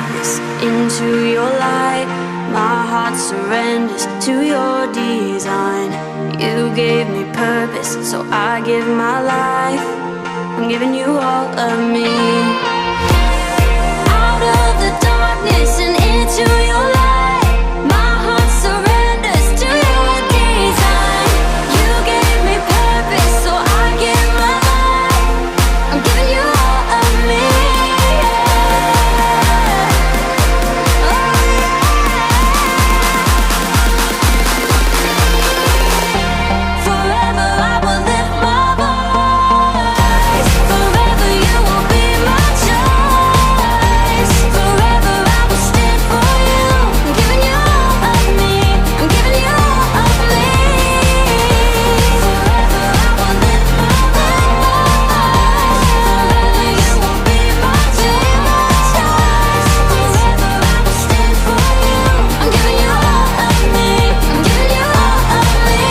darkness into your light. My heart surrenders to your design. You gave me purpose, so I give my life. I'm giving you all of me. Out of the darkness and into your light. My heart surrenders to your design. You gave me purpose, so I give my life. I'm giving you all of me. Forever I will lift my voice. Forever you will be my choice. Forever I will stand for you. I'm giving you all of me. I'm giving you all of me. Forever I will lift my voice. Forever you will be my choice. Forever I will stand for you. I'm giving you all of me. I'm giving you all of me.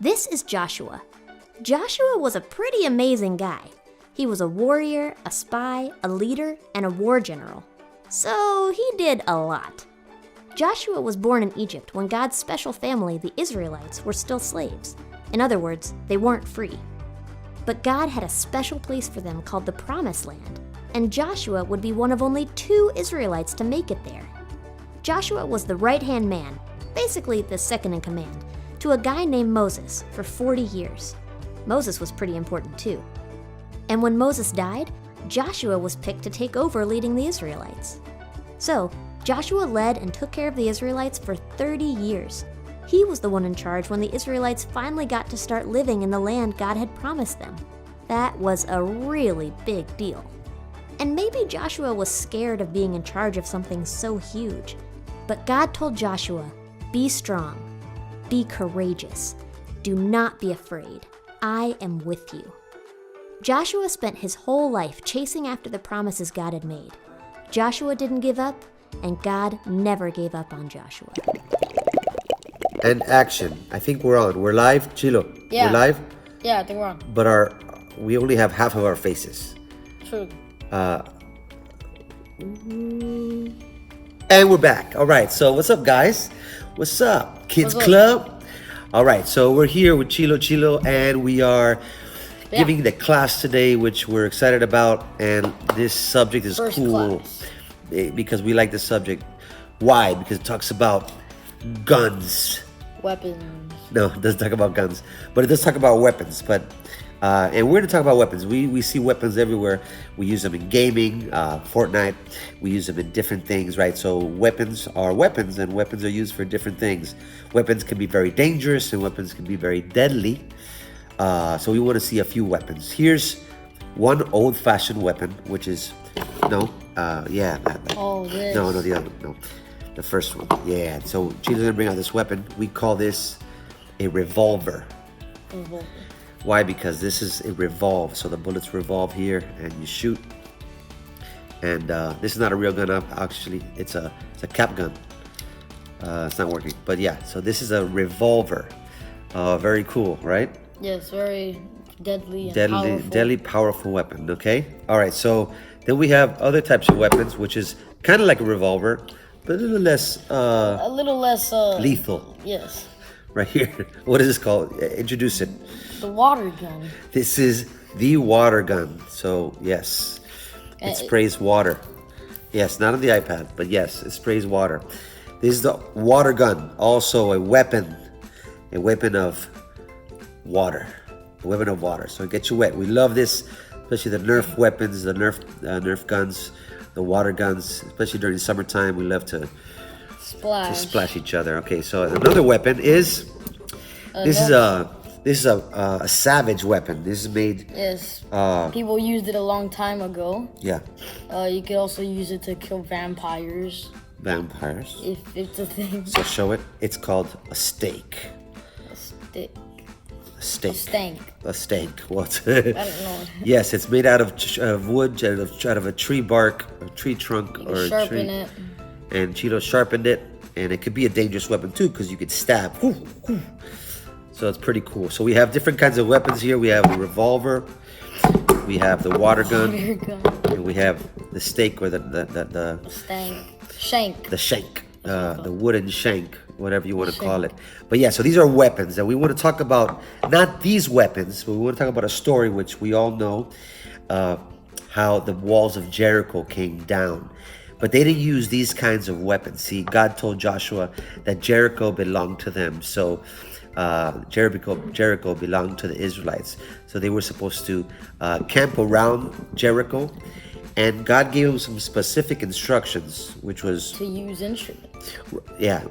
This is Joshua. Joshua was a pretty amazing guy. He was a warrior, a spy, a leader, and a war general. So he did a lot. Joshua was born in Egypt when God's special family, the Israelites, were still slaves. In other words, they weren't free. But God had a special place for them called the Promised Land, and Joshua would be one of only 2 Israelites to make it there. Joshua was the right-hand man, basically the second in command, to a guy named Moses for 40 years. Moses was pretty important too. And when Moses died, Joshua was picked to take over leading the Israelites. So, Joshua led and took care of the Israelites for 30 years. He was the one in charge when the Israelites finally got to start living in the land God had promised them. That was a really big deal. And maybe Joshua was scared of being in charge of something so huge. But God told Joshua, "Be strong, be courageous, do not be afraid. I am with you." Joshua spent his whole life chasing after the promises God had made. Joshua didn't give up, And God never gave up on Joshua. And action. I think we're on. We're live, Chilo. Yeah. We're live, Yeah, I think we're on. but we only have half of our faces. True. And we're back. All right. So what's up, guys? What's up, Kids What's up? Club? All right. So we're here with Chilo, and we are giving the class today, which we're excited about. And this subject is First cool class. because we like this subject. Why? Because it talks about guns. Weapons. No, it doesn't talk about guns, but it does talk about weapons. But and we're going to talk about weapons. We see weapons everywhere. We use them in gaming, Fortnite. We use them in different things, right? So weapons are weapons, and weapons are used for different things. Weapons can be very dangerous, and weapons can be very deadly. So we want to see a few weapons. Here's one old-fashioned weapon, which is Oh, this. no, the other one. No, the first one. Yeah. So Chilo's gonna bring out this weapon. We call this a revolver. Revolver. Why? Because this is it revolves. So the bullets revolve here, and you shoot. And this is not a real gun. Actually, it's a cap gun. It's not working. But yeah. So this is a revolver. Very cool, right? Yes, very deadly and powerful. Deadly, powerful weapon. Okay. All right. So then we have other types of weapons, which is kind of like a revolver, but a little less A little less lethal. Yes. Right here. What is this called? Introduce it. The water gun. This is the water gun. So yes, it sprays water. Yes, not on the iPad, but yes, it sprays water. This is the water gun. Also a weapon of water. A weapon of water. So it gets you wet. We love this, especially the Nerf weapons, the Nerf guns, the water guns, especially during summertime. We love to splash each other. Okay, so another weapon is this is a savage weapon. This is made. Yes. People used it a long time ago. Yeah. You could also use it to kill vampires. Vampires. If it's a thing. So show it. It's called a stake. A stick. A stake. A stank. A stake. What? I don't know. Yes, it's made out of wood, out of a tree bark, a tree trunk, You or can a sharpen tree. it. And Chilo sharpened it, and it could be a dangerous weapon too, because you could stab. So it's pretty cool. So we have different kinds of weapons here. We have the revolver, we have the water gun, Water gun. and we have the stake or the Stank. Shank. the shank, the wooden shank, whatever you want to call it. But yeah, so these are weapons, and we want to talk about not these weapons, but we want to talk about a story which we all know, how the walls of Jericho came down. But they didn't use these kinds of weapons. See, God told Joshua that Jericho belonged to them. So Jericho belonged to the Israelites. So they were supposed to camp around Jericho. And God gave them some specific instructions, which was To use instruments. yeah.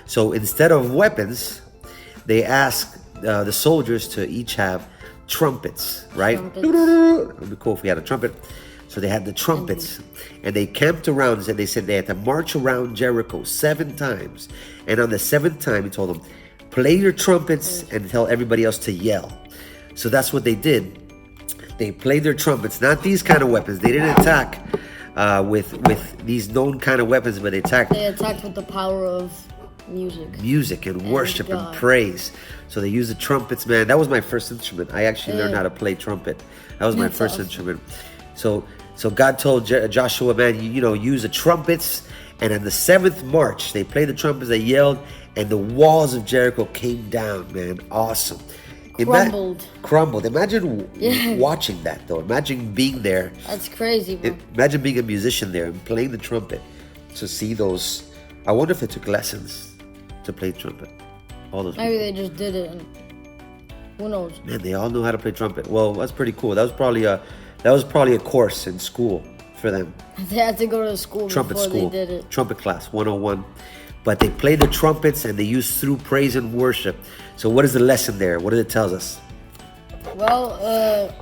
So instead of weapons, they asked the soldiers to each have trumpets, right? Trumpets. It would be cool if we had a trumpet. So they had the trumpets, and they camped around, and they said they had to march around Jericho 7 times. And on the 7th time, he told them, play your trumpets and tell everybody else to yell. So that's what they did. They played their trumpets, not these kind of weapons. They didn't attack with these known kind of weapons, but they attacked They attacked with the power of music. and worship and God. praise. So they used the trumpets, man. That was my first instrument. I actually learned how to play trumpet. That was my That's first awesome. instrument. So God told Joshua, man, you know, use the trumpets. And on the 7th march, they played the trumpets, they yelled, and the walls of Jericho came down, man. Awesome. Crumbled. Imagine watching that, though. Imagine being there. That's crazy, bro. Imagine being a musician there and playing the trumpet to see those. I wonder if they took lessons to play trumpet. All those Maybe people. they just did it. And who knows? Man, they all know how to play trumpet. Well, that's pretty cool. That was probably a course in school for them. They had to go to school Trumpet before school. they did it. Trumpet class 101. But they play the trumpets and they use through praise and worship. So what is the lesson there? What does it tell us? Well,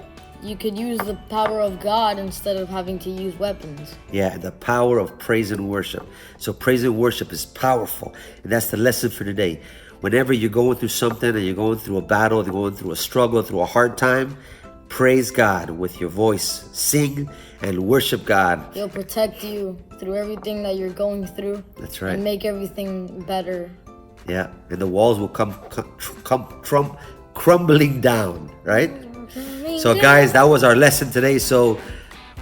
you could use the power of God instead of having to use weapons. Yeah, the power of praise and worship. So praise and worship is powerful. And that's the lesson for today. Whenever you're going through something and you're going through a battle, you're going through a struggle, through a hard time, praise God with your voice. Sing and worship God. He'll protect you through everything that you're going through. That's right. And make everything better. Yeah, and the walls will come crumbling down, right? So guys, that was our lesson today. So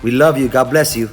we love you. God bless you.